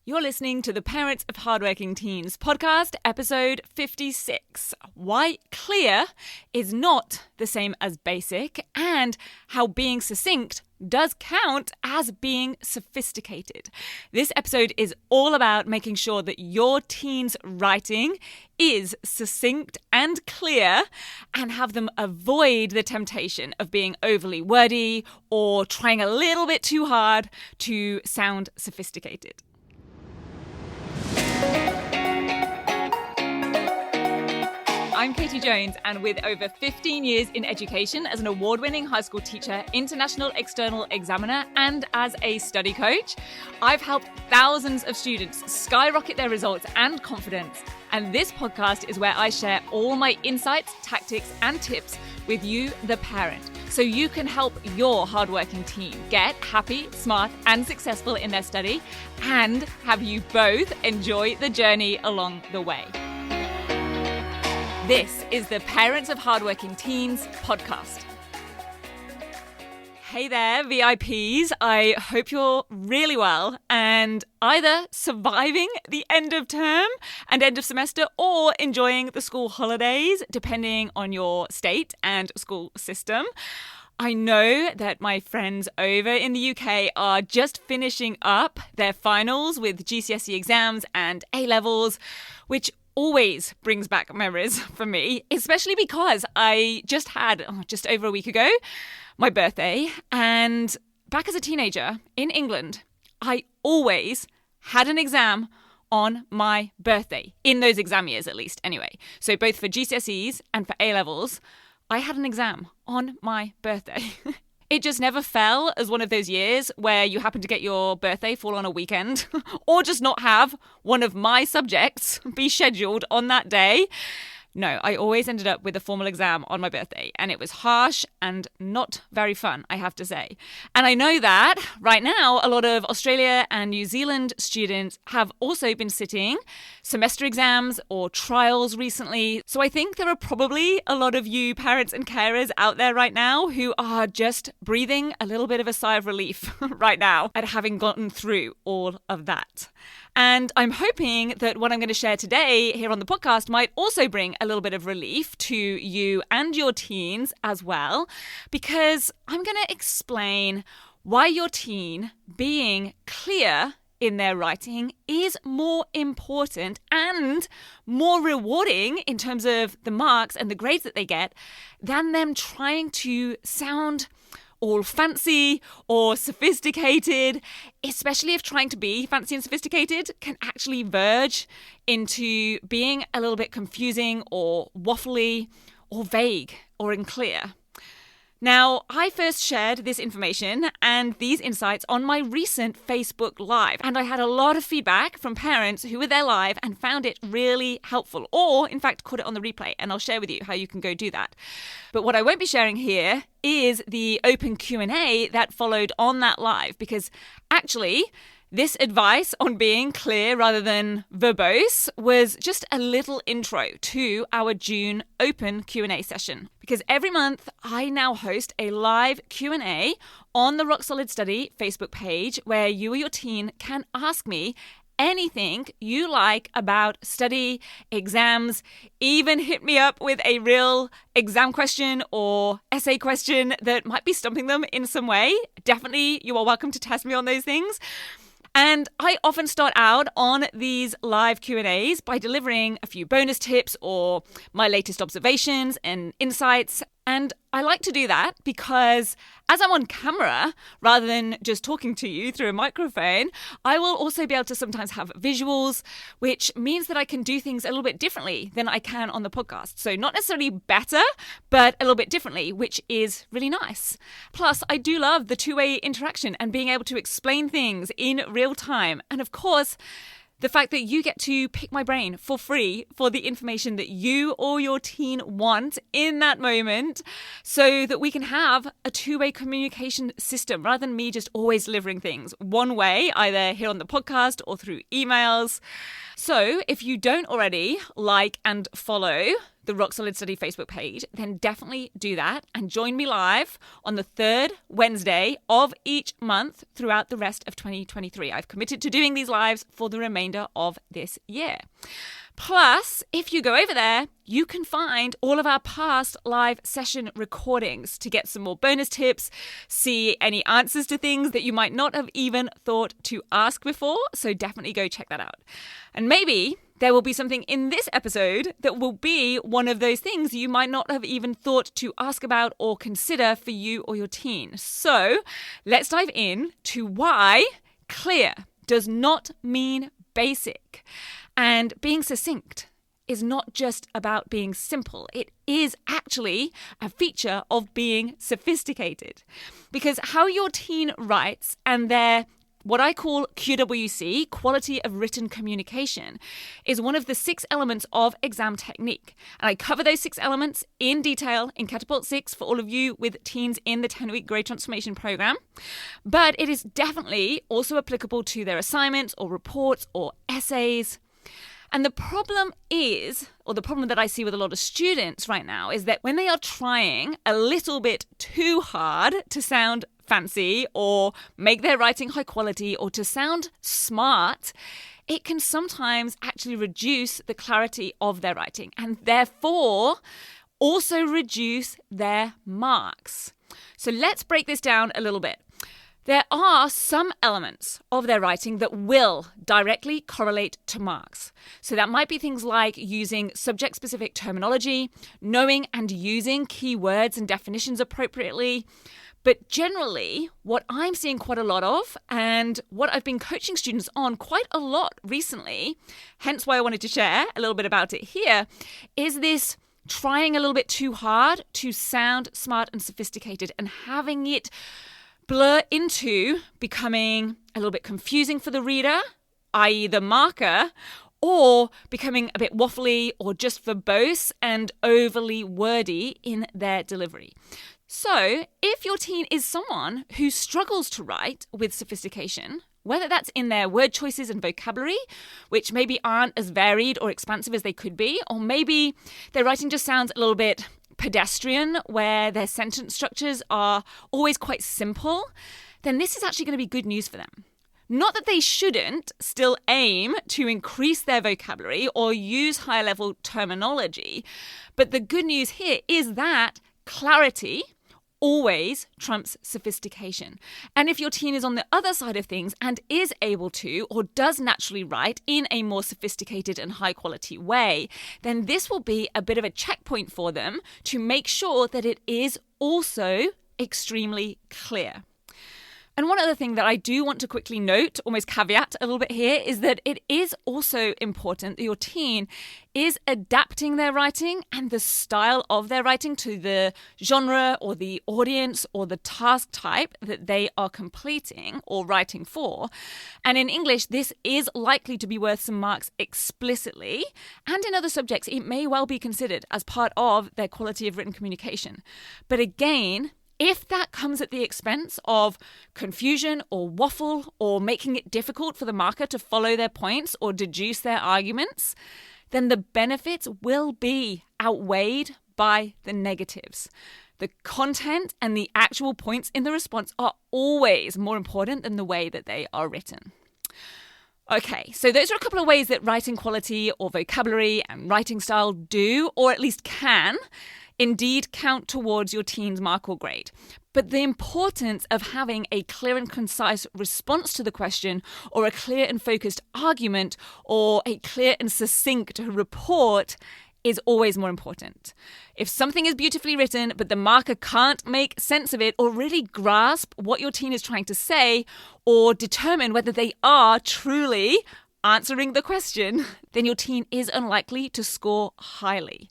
You're listening to the Parents of Hardworking Teens podcast, episode 56. Why clear is not the same as basic, and how being succinct does count as being sophisticated. This episode is all about making sure that your teen's writing is succinct and clear, and have them avoid the temptation of being overly wordy or trying a little bit too hard to sound sophisticated. I'm Katie Jones, and with over 15 years in education as an award-winning high school teacher, international external examiner, and as a study coach, I've helped thousands of students skyrocket their results and confidence. And this podcast is where I share all my insights, tactics, and tips with you, the parent, so you can help your hardworking teen get happy, smart, and successful in their study, and have you both enjoy the journey along the way. This is the Parents of Hardworking Teens podcast. Hey there, VIPs. I hope you're really well and either surviving the end of term and end of semester or enjoying the school holidays, depending on your state and school system. I know that my friends over in the UK are just finishing up their finals with GCSE exams and A-levels, which always brings back memories for me, especially because I just had, just over a week ago, my birthday. And back as a teenager in England, I always had an exam on my birthday, in those exam years at least anyway. So both for GCSEs and for A-levels, I had an exam on my birthday. It just never fell as one of those years where you happen to get your birthday fall on a weekend or just not have one of my subjects be scheduled on that day. No, I always ended up with a formal exam on my birthday, and it was harsh and not very fun, I have to say. And I know that right now, a lot of Australia and New Zealand students have also been sitting semester exams or trials recently. So I think there are probably a lot of you parents and carers out there right now who are just breathing a little bit of a sigh of relief right now at having gotten through all of that. And I'm hoping that what I'm going to share today here on the podcast might also bring a little bit of relief to you and your teens as well, because I'm going to explain why your teen being clear in their writing is more important and more rewarding in terms of the marks and the grades that they get than them trying to sound all fancy or sophisticated, especially if trying to be fancy and sophisticated can actually verge into being a little bit confusing or waffly or vague or unclear. Now, I first shared this information and these insights on my recent Facebook Live, and I had a lot of feedback from parents who were there live and found it really helpful, or in fact caught it on the replay, and I'll share with you how you can go do that. But what I won't be sharing here is the open Q&A that followed on that live, because actually this advice on being clear rather than verbose was just a little intro to our June open Q&A session. Because every month I now host a live Q&A on the Rock Solid Study Facebook page where you or your teen can ask me anything you like about study, exams, even hit me up with a real exam question or essay question that might be stumping them in some way. Definitely, you are welcome to test me on those things. And I often start out on these live Q&As by delivering a few bonus tips or my latest observations and insights. And I like to do that because as I'm on camera, rather than just talking to you through a microphone, I will also be able to sometimes have visuals, which means that I can do things a little bit differently than I can on the podcast. So not necessarily better, but a little bit differently, which is really nice. Plus, I do love the two-way interaction and being able to explain things in real time. And of course, the fact that you get to pick my brain for free for the information that you or your teen want in that moment so that we can have a two-way communication system rather than me just always delivering things one way, either here on the podcast or through emails. So if you don't already like and follow the Rock Solid Study Facebook page, then definitely do that and join me live on the third Wednesday of each month throughout the rest of 2023. I've committed to doing these lives for the remainder of this year. Plus, if you go over there, you can find all of our past live session recordings to get some more bonus tips, see any answers to things that you might not have even thought to ask before. So definitely go check that out. And maybe there will be something in this episode that will be one of those things you might not have even thought to ask about or consider for you or your teen. So let's dive in to why clear does not mean basic. And being succinct is not just about being simple. It is actually a feature of being sophisticated. Because how your teen writes and their what I call QWC, quality of written communication, is one of the 6 elements of exam technique. And I cover those 6 elements in detail in Catapult 6 for all of you with teens in the 10-week Grade Transformation Program. But it is definitely also applicable to their assignments or reports or essays. And the problem is, or the problem that I see with a lot of students right now, is that when they are trying a little bit too hard to sound fancy or make their writing high quality or to sound smart, it can sometimes actually reduce the clarity of their writing and therefore also reduce their marks. So let's break this down a little bit. There are some elements of their writing that will directly correlate to marks. So that might be things like using subject-specific terminology, knowing and using keywords and definitions appropriately. But generally, what I'm seeing quite a lot of, and what I've been coaching students on quite a lot recently, hence why I wanted to share a little bit about it here, is this trying a little bit too hard to sound smart and sophisticated and having it blur into becoming a little bit confusing for the reader, i.e. the marker, or becoming a bit waffly or just verbose and overly wordy in their delivery. So if your teen is someone who struggles to write with sophistication, whether that's in their word choices and vocabulary, which maybe aren't as varied or expansive as they could be, or maybe their writing just sounds a little bit pedestrian, where their sentence structures are always quite simple, then this is actually going to be good news for them. Not that they shouldn't still aim to increase their vocabulary or use higher level terminology, but the good news here is that clarity always trumps sophistication. And if your teen is on the other side of things and is able to or does naturally write in a more sophisticated and high quality way, then this will be a bit of a checkpoint for them to make sure that it is also extremely clear. And one other thing that I do want to quickly note, almost caveat a little bit here, is that it is also important that your teen is adapting their writing and the style of their writing to the genre or the audience or the task type that they are completing or writing for. And in English, this is likely to be worth some marks explicitly. And in other subjects, it may well be considered as part of their quality of written communication. But again, if that comes at the expense of confusion or waffle or making it difficult for the marker to follow their points or deduce their arguments, then the benefits will be outweighed by the negatives. The content and the actual points in the response are always more important than the way that they are written. Okay, so those are a couple of ways that writing quality or vocabulary and writing style do, or at least can, indeed count towards your teen's mark or grade. But the importance of having a clear and concise response to the question, or a clear and focused argument, or a clear and succinct report is always more important. If something is beautifully written, but the marker can't make sense of it or really grasp what your teen is trying to say, or determine whether they are truly answering the question, then your teen is unlikely to score highly.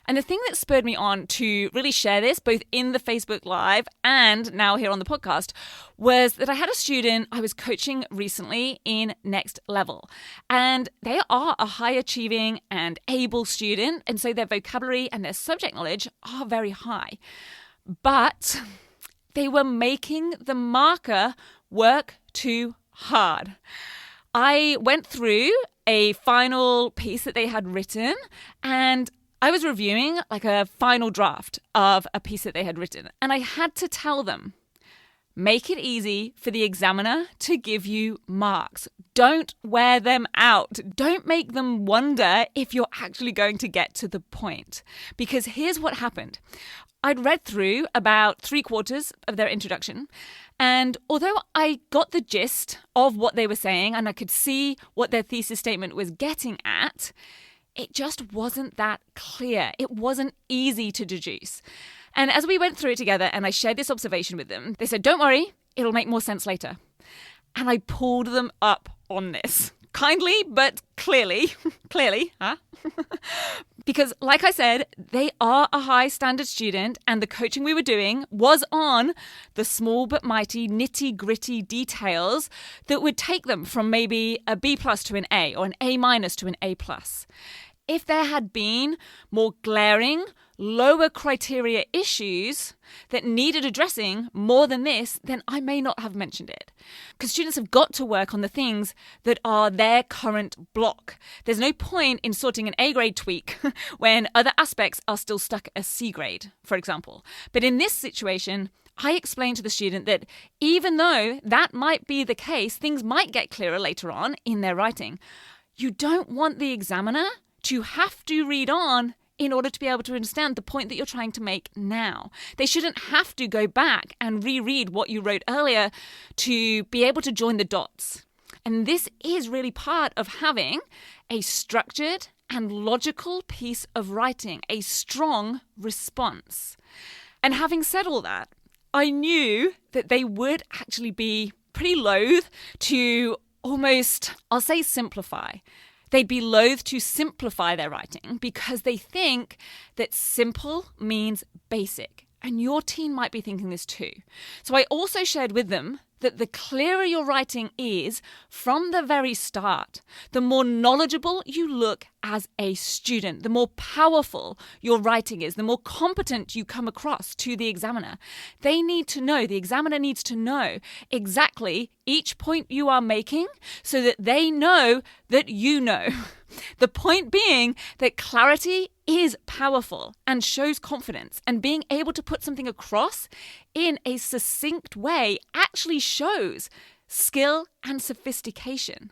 And the thing that spurred me on to really share this, both in the Facebook Live and now here on the podcast, was that I had a student I was coaching recently in Next Level. And they are a high achieving and able student. And so their vocabulary and their subject knowledge are very high. But they were making the marker work too hard. I went through a final piece that they had written, and I was reviewing like a final draft of a piece that they had written, and I had to tell them, make it easy for the examiner to give you marks. Don't wear them out. Don't make them wonder if you're actually going to get to the point. Because here's what happened. I'd read through about 3/4 of their introduction, and although I got the gist of what they were saying and I could see what their thesis statement was getting at, it just wasn't that clear. It wasn't easy to deduce. And as we went through it together and I shared this observation with them, they said, don't worry, it'll make more sense later. And I pulled them up on this. Kindly, but clearly, huh? Because like I said, they are a high standard student and the coaching we were doing was on the small but mighty nitty gritty details that would take them from maybe a B+ to an A or an A- to an A+. If there had been more glaring, lower criteria issues that needed addressing more than this, then I may not have mentioned it. Because students have got to work on the things that are their current block. There's no point in sorting an A grade tweak when other aspects are still stuck as C grade, for example. But in this situation, I explained to the student that even though that might be the case, things might get clearer later on in their writing. You don't want the examiner to have to read on in order to be able to understand the point that you're trying to make now. They shouldn't have to go back and reread what you wrote earlier to be able to join the dots. And this is really part of having a structured and logical piece of writing, a strong response. And having said all that, I knew that they would actually be pretty loath to almost, I'll say, simplify. They'd be loath to simplify their writing because they think that simple means basic. And your teen might be thinking this too. So I also shared with them that the clearer your writing is from the very start, the more knowledgeable you look as a student, the more powerful your writing is, the more competent you come across to the examiner. They need to know, the examiner needs to know exactly each point you are making so that they know that you know. The point being that clarity is powerful and shows confidence, and being able to put something across in a succinct way actually shows skill and sophistication.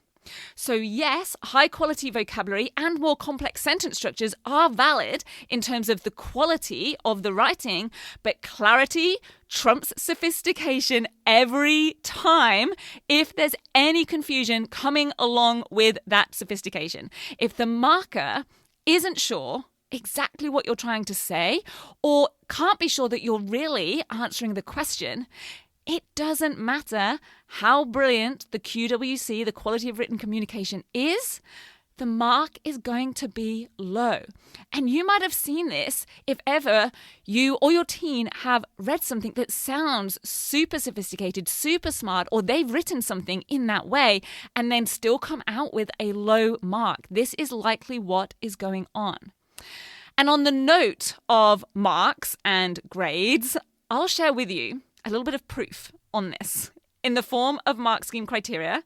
So yes, high quality vocabulary and more complex sentence structures are valid in terms of the quality of the writing, but clarity trumps sophistication every time if there's any confusion coming along with that sophistication. If the marker isn't sure exactly what you're trying to say or can't be sure that you're really answering the question, it doesn't matter how brilliant the QWC, the quality of written communication, is, the mark is going to be low. And you might have seen this if ever you or your teen have read something that sounds super sophisticated, super smart, or they've written something in that way and then still come out with a low mark. This is likely what is going on. And on the note of marks and grades, I'll share with you a little bit of proof on this in the form of mark scheme criteria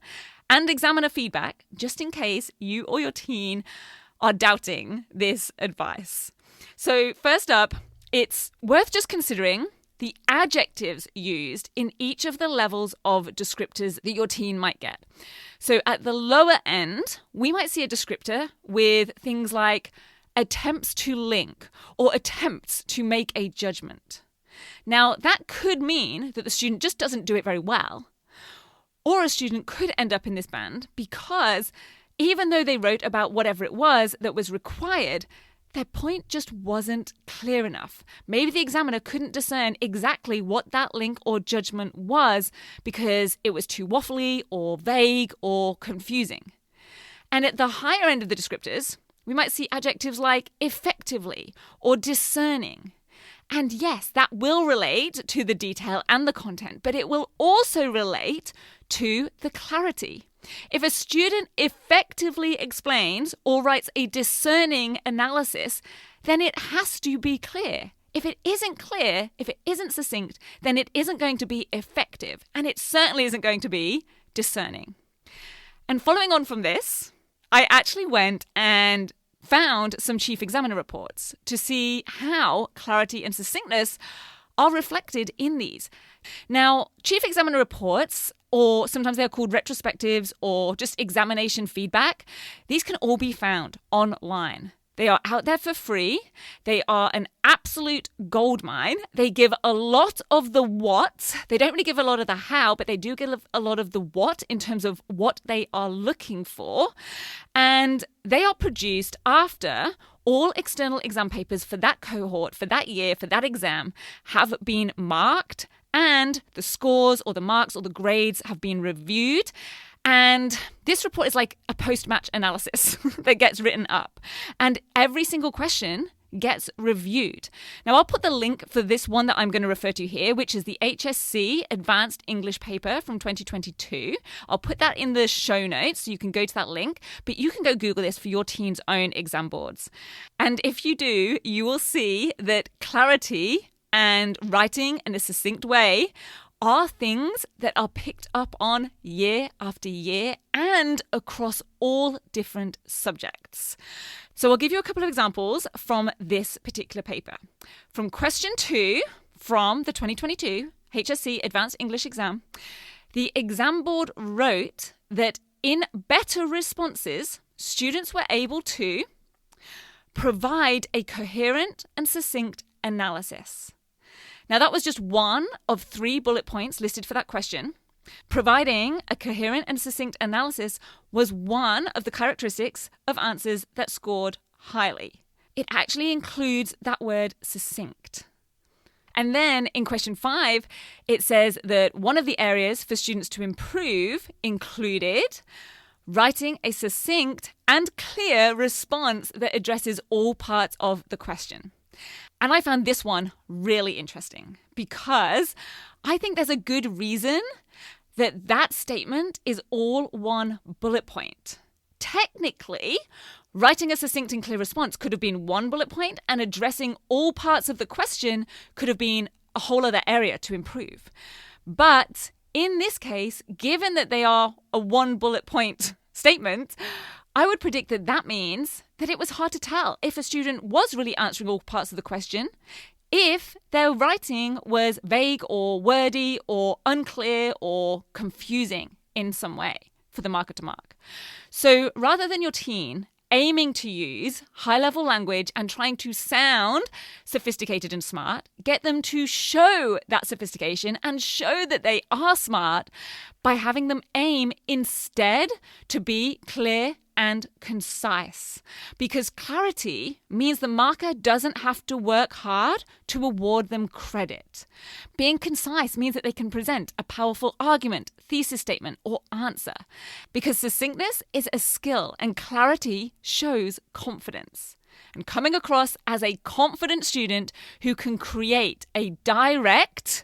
and examiner feedback, just in case you or your teen are doubting this advice. So first up, it's worth just considering the adjectives used in each of the levels of descriptors that your teen might get. So at the lower end, we might see a descriptor with things like attempts to link or attempts to make a judgment. Now, that could mean that the student just doesn't do it very well, or a student could end up in this band because even though they wrote about whatever it was that was required, their point just wasn't clear enough. Maybe the examiner couldn't discern exactly what that link or judgment was because it was too waffly or vague or confusing. And at the higher end of the descriptors, we might see adjectives like effectively or discerning. And yes, that will relate to the detail and the content, but it will also relate to the clarity. If a student effectively explains or writes a discerning analysis, then it has to be clear. If it isn't clear, if it isn't succinct, then it isn't going to be effective, and it certainly isn't going to be discerning. And following on from this, I actually went and found some chief examiner reports to see how clarity and succinctness are reflected in these. Now, chief examiner reports, or sometimes they're called retrospectives or just examination feedback, these can all be found online. They are out there for free. They are an absolute goldmine. They give a lot of the what. They don't really give a lot of the how, but they do give a lot of the what in terms of what they are looking for. And they are produced after all external exam papers for that cohort, for that year, for that exam have been marked, and the scores or the marks or the grades have been reviewed. And this report is like a post-match analysis that gets written up. And every single question gets reviewed. Now, I'll put the link for this one that I'm going to refer to here, which is the HSC Advanced English paper from 2022. I'll put that in the show notes so you can go to that link, but you can go Google this for your teen's own exam boards. And if you do, you will see that clarity and writing in a succinct way are things that are picked up on year after year and across all different subjects. So I'll give you a couple of examples from this particular paper. From question 2 from the 2022 HSC Advanced English exam, the exam board wrote that in better responses, students were able to provide a coherent and succinct analysis. Now, that was just one of 3 bullet points listed for that question. Providing a coherent and succinct analysis was one of the characteristics of answers that scored highly. It actually includes that word succinct. And then in question 5, it says that one of the areas for students to improve included writing a succinct and clear response that addresses all parts of the question. And I found this one really interesting because I think there's a good reason that that statement is all one bullet point. Technically, writing a succinct and clear response could have been one bullet point, and addressing all parts of the question could have been a whole other area to improve. But in this case, given that they are a one bullet point statement, I would predict that that means that it was hard to tell if a student was really answering all parts of the question, if their writing was vague or wordy or unclear or confusing in some way for the marker to mark. So rather than your teen aiming to use high-level language and trying to sound sophisticated and smart, get them to show that sophistication and show that they are smart by having them aim instead to be clear and concise. Because clarity means the marker doesn't have to work hard to award them credit. Being concise means that they can present a powerful argument, thesis statement, or answer. Because succinctness is a skill and clarity shows confidence. And coming across as a confident student who can create a direct,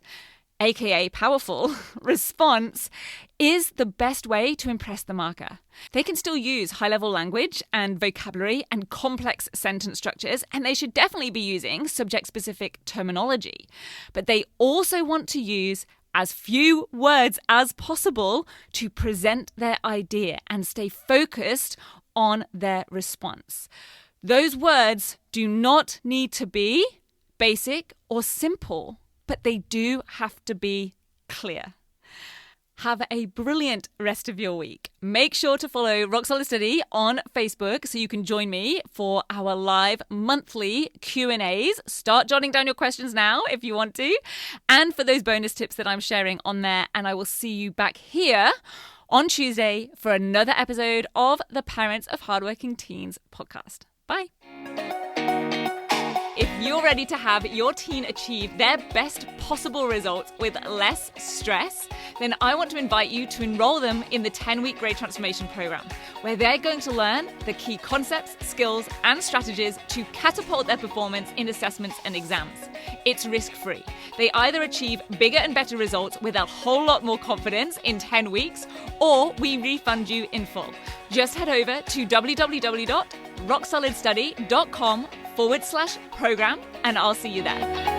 aka powerful, response is the best way to impress the marker. They can still use high-level language and vocabulary and complex sentence structures, and they should definitely be using subject-specific terminology. But they also want to use as few words as possible to present their idea and stay focused on their response. Those words do not need to be basic or simple, but they do have to be clear. Have a brilliant rest of your week. Make sure to follow Rock Solid Study on Facebook so you can join me for our live monthly Q&As. Start jotting down your questions now if you want to, and for those bonus tips that I'm sharing on there. And I will see you back here on Tuesday for another episode of the Parents of Hardworking Teens podcast. Bye. If you're ready to have your teen achieve their best possible results with less stress, then I want to invite you to enroll them in the 10-week Grade Transformation Program, where they're going to learn the key concepts, skills, and strategies to catapult their performance in assessments and exams. It's risk-free. They either achieve bigger and better results with a whole lot more confidence in 10 weeks, or we refund you in full. Just head over to www.rocksolidstudy.com/program, and I'll see you there.